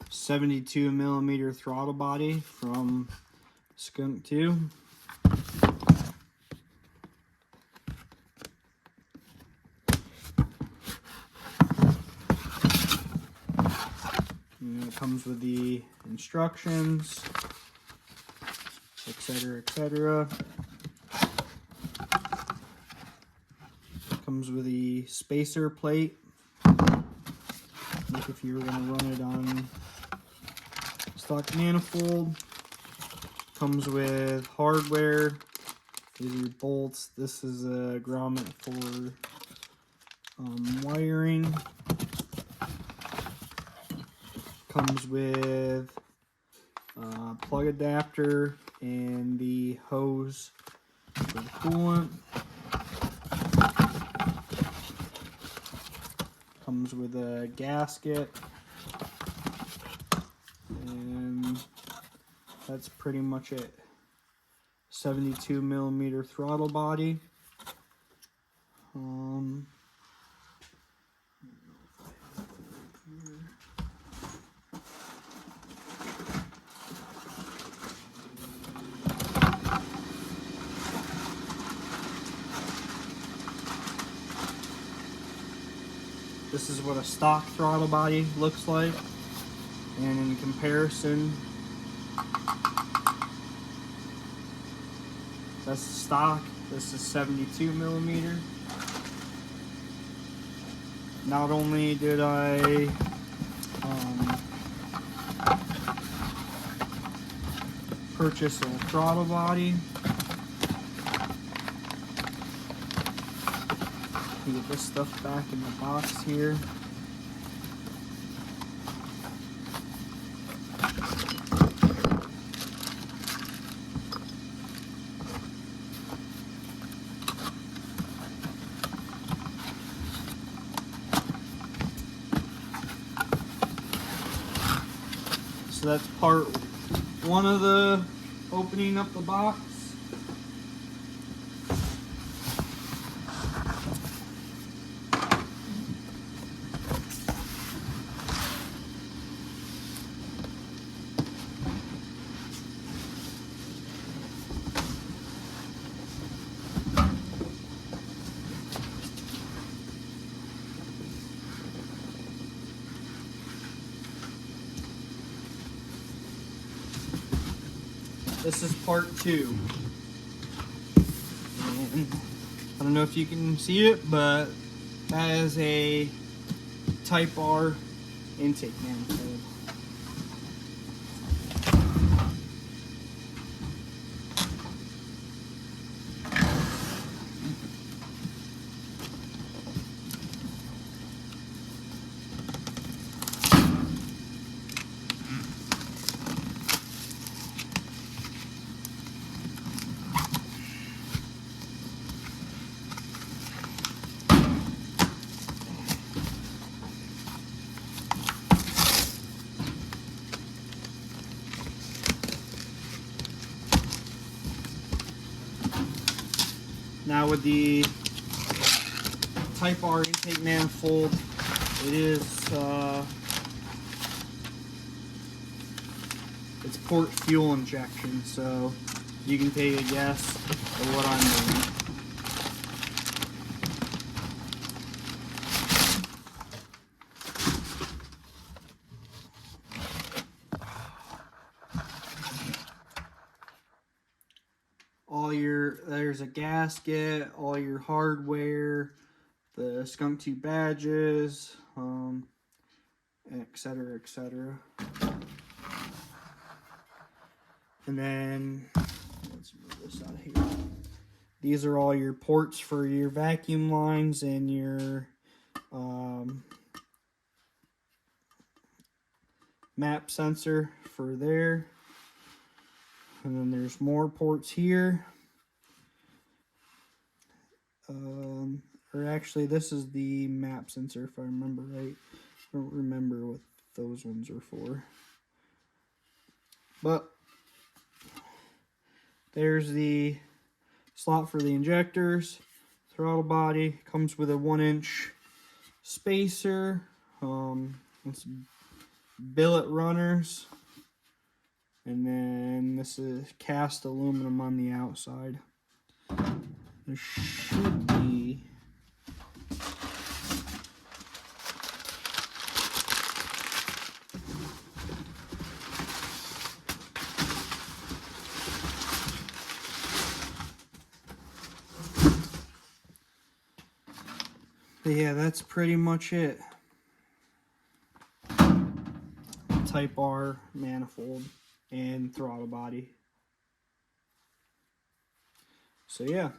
72 millimeter throttle body from Skunk 2. And it comes with the instructions, etc., etc. Comes with the spacer plate, like if you were going to run it on stock manifold. Comes with hardware. These are your bolts. This is a grommet for wiring. Comes with a plug adapter and the hose for the coolant. Comes with a gasket, and that's pretty much it. 72 millimeter throttle body. This is what a stock throttle body looks like, and in comparison, that's the stock. This is 72 millimeter. Not only did I purchase a throttle body, you get this stuff back in the box here. So that's part one of the opening up the box. This is part 2. And I don't know if you can see it, but that is a Type R intake manifold. Now with the Type R intake manifold, it is it's port fuel injection, so you can take a guess at what I'm doing. There's a gasket, all your hardware, the Skunk 2 badges, etc., etc. And then, let's move this out of here. These are all your ports for your vacuum lines and your map sensor for there. And then there's more ports here. Or actually, this is the map sensor, if I remember right. I don't remember what those ones are for. But there's the slot for the injectors. Throttle body comes with a 1-inch spacer. And It's billet runners. And then this is cast aluminum on the outside. There should be but yeah, that's pretty much it. Type R manifold and throttle body. So yeah.